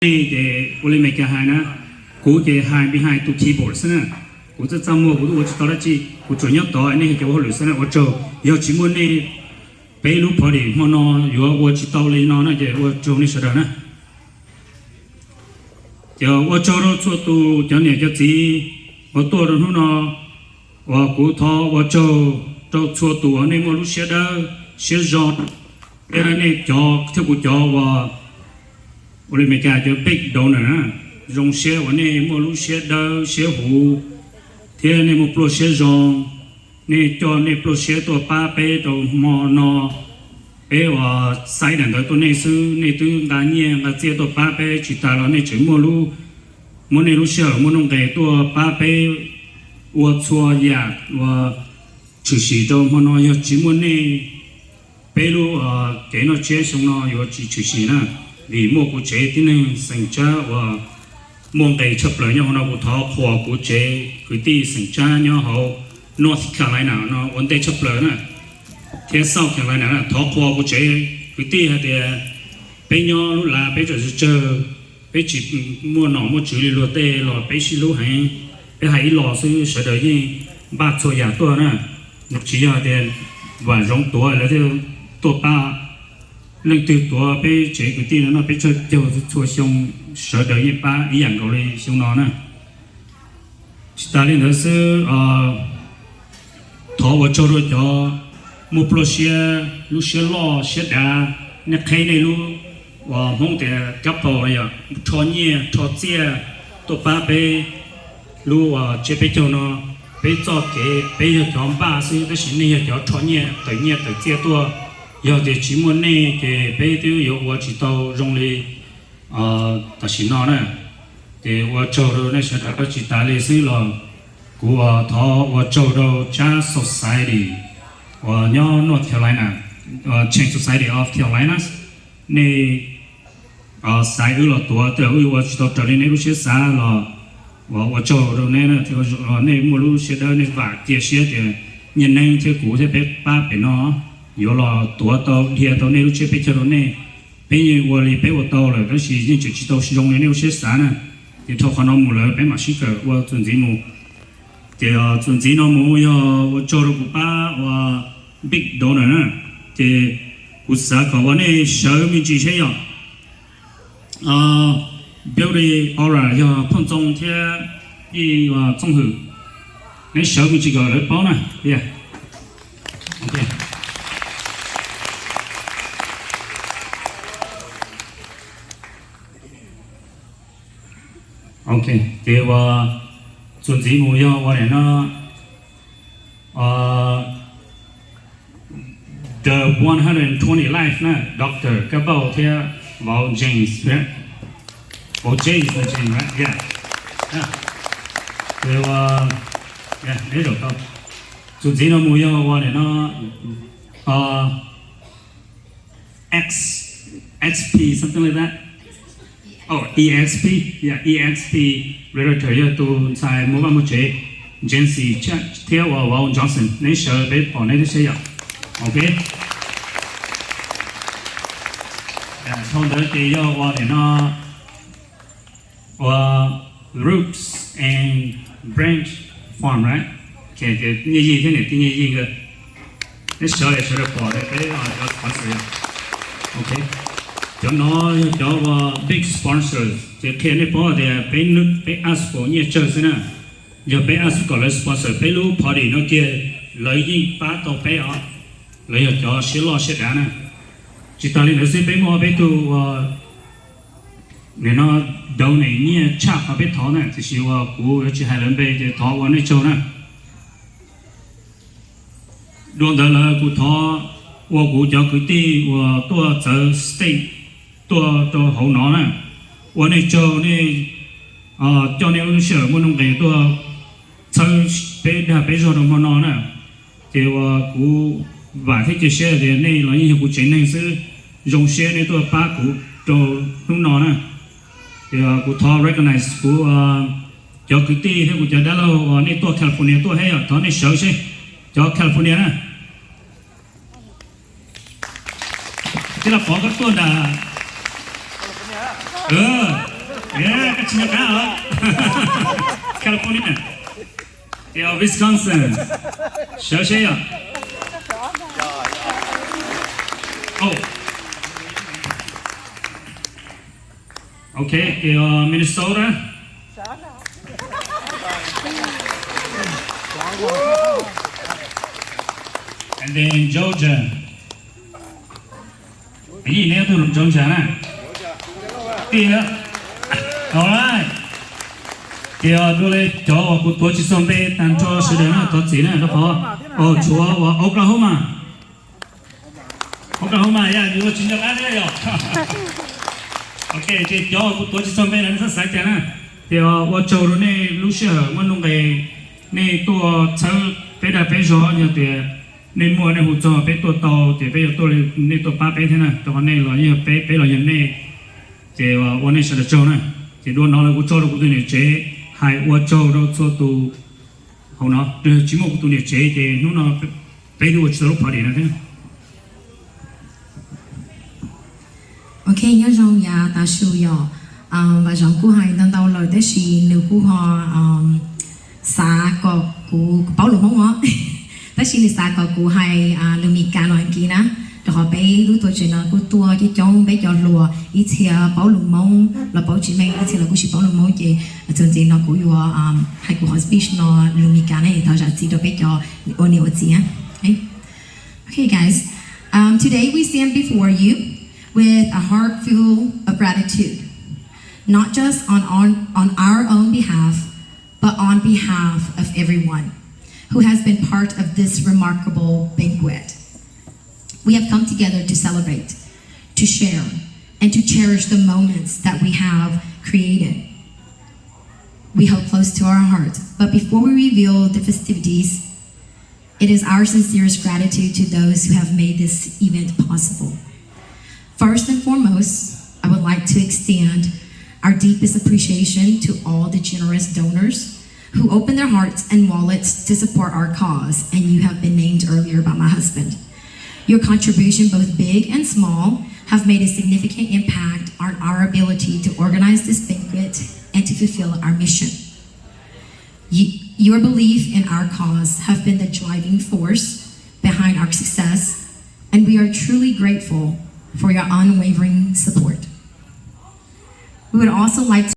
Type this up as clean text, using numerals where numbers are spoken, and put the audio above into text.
để我们每个孩呢，古个孩比孩都起步是呢，我这周末我知道了去，我主要到那个叫我留下来，我就要去问呢，北路跑的，我呢，有我知道了那个我做你说的呢，就我做了做都叫你叫gì，我做了呢，我骨头我做做都我那么路写的写上，那那叫这个叫我。我们每家就背到呢，用写我那么路写的写湖，天那么不写上，那叫那不写多八倍都么孬，哎我晒两个多那是那都大年个接多八倍去打了那全么路，么那路写么弄给多八倍，我错呀我就是都么孬要只么那，背路给那接上了要就是呢。vì mua của chế thì nên sinh cha và mua đầy chấp lời nhau nó của thọ khoa của chế cái tí sinh cha nhau hậu North Carolina nó vấn đề chấp lời nè thế sau Carolina là thọ khoa của chế cái tí hay thì bây nhau lúc là bây giờ chờ bây chỉ mua nọ mua chữ lúa tê lò bây xí lúa hay bây hay lò sư sợ đời gì ba số nhà tôi nè một chỉ là tiền và giống tuổi là theo tuổi ba lần từ tuổi bây chế cái tin nó bây giờ cho xong sợ đời như ba ý dạng rồi xong nó nè ta lên đó sư thọ vào cho rồi cho một lô xe lú xe lo xe đá nè khay này lú và mong để cấp vào vậy cho nhẹ cho chia tổ ba bây lú chế bây giờ nó bây giờ cái bây giờ chọn ba sư cái gì này cho nhẹ tự chia tua giờ thì chỉ muốn này thì bây giờ有我知道用的但是呢thì 我做的那些大家知道的是了我他我做的加 society 我要 North Carolina Change Society of Carolina 那sai了多的我知道这里那些啥了我做的那就是那么路些的那法这些的人呢这股这被把被呢有了多到天到那路去被叫到那，被我里被我到了，但是已经就知道是用的那些啥呢？就他看到木了，被马西个我准备木，就准备那木要我做了个把我 big 到了呢，就我啥个我那小米机械呀，表的偶尔要碰中天一个综合，那小米这个来包呢，对呀 ，OK。OK， thì 我准备目标我来呢，the 120 life 呢 ，doctor cái bao theo vào James 对，vào James 的 James right，yeah，thì 我，yeah， 呢度到，准备呢目标我来呢XP something like that。Oh, EXP, yeah, EXP relator ya tu sai mua ba mua chế, Jency theo vào Johnson, nên sợ bé bỏ nên sẽ ya, ok. Sau đó thì yo vào để nó roots and branch farm, right? Cái như gì thế này, thì như gì cơ? Nên sợ được bỏ để cái sponsor, ok. Cho nó cho big sponsors thì khi này bỏ thì bé ask for nhiều chơi thế nào giờ bé ask có lấy sponsor bé lúc party nó kia lấy gì ba tàu bé ở lấy cho xí lo xí đá nè chỉ ta lên sẽ bé mua bé tu nên nó đầu này nhiều chạp và bé thọ nè thì xíu cú chỉ hai lần bé thì thọ vào nơi châu nè luôn đó là cú thọ và cú cho cái tí và tua chờ state tua hậu nó nè,วันนี้เจ้านี่เจ้าเนี่ยรู้สึกมันต้องเกิดตัวใช้ไปโจทย์มันนอนน่ะเดี๋ยวกูว่าที่จะเชื่อเดี๋ยวนี่เราอย่างกูเจนนี่ซื้อลงเชื่อในตัวป้ากูตัวนุ่งนอนน่ะเดี๋ยวกูทอ recognize กูเจ้าคือที่ให้กูจะได้แล้วนี่ตัวแคลิฟอร์เนียตัวให้ตอนนี้เชื่อใช่เจ้าแคลิฟอร์เนียน่ะที่เราขอก็ตัวด่า Kacanya kau. California. Dia Wisconsin. Siapa? Oh. Okay, dia Minnesota. And then Georgia. Ini ni tu Georgia na. Dia. Alright. Dia dulu jauh aku tua sampai tanpa sedang tu cina tu apa? Oh, Chua, Oklahoma. Oklahoma ya, juga cinta ada ya. Okay, dia jauh aku tua sampai nanti saya cina. Dia jauh ni Lucia, mana ni tu cel beda beda ni dia. Nên mua nên hỗ trợ bé tuổi tàu thì bây giờ tôi nên tuổi ba bé thế này tôi còn nên là như bé là hiện nay thìวันนี้sẽ cho này thì đua nó là hỗ trợ được tụi này chế hay hỗ trợ được cho tụi họ nó chỉ một tụi này chế thì nó bé đi hỗ trợ lúc phải đi nữa thế. Ok nhớ rằng nhà ta sử dụng và rằng cô hay đang đầu lời đấy là nếu cô họ xa có cô bảo lục không á tất nhiên là sao có cụ hay lưu mi cá nói kia na rồi họ bé lúc tôi chuyện nó cụ tua cái trong bé cho lùa ít thì bảo lùm mông là bảo chị mình ít thì là cụ chỉ bảo lùm mông chị thường thì nó cụ yêu hay cụ hospice nó lưu mi cá này thao ra chỉ được bé cho ôn nhiều gì á. Okay guys, today we stand before you with a heart full of gratitude, not just on our own behalf, but on behalf of everyone who has been part of this remarkable banquet. We have come together to celebrate, to share, and to cherish the moments that we have created. We hold close to our heart, but before we reveal the festivities, it is our sincerest gratitude to those who have made this event possible. First and foremost, I would like to extend our deepest appreciation to all the generous donors who opened their hearts and wallets to support our cause, and you have been named earlier by my husband. Your contribution, both big and small, have made a significant impact on our ability to organize this banquet and to fulfill our mission. Your belief in our cause have been the driving force behind our success, and we are truly grateful for your unwavering support. We would also like to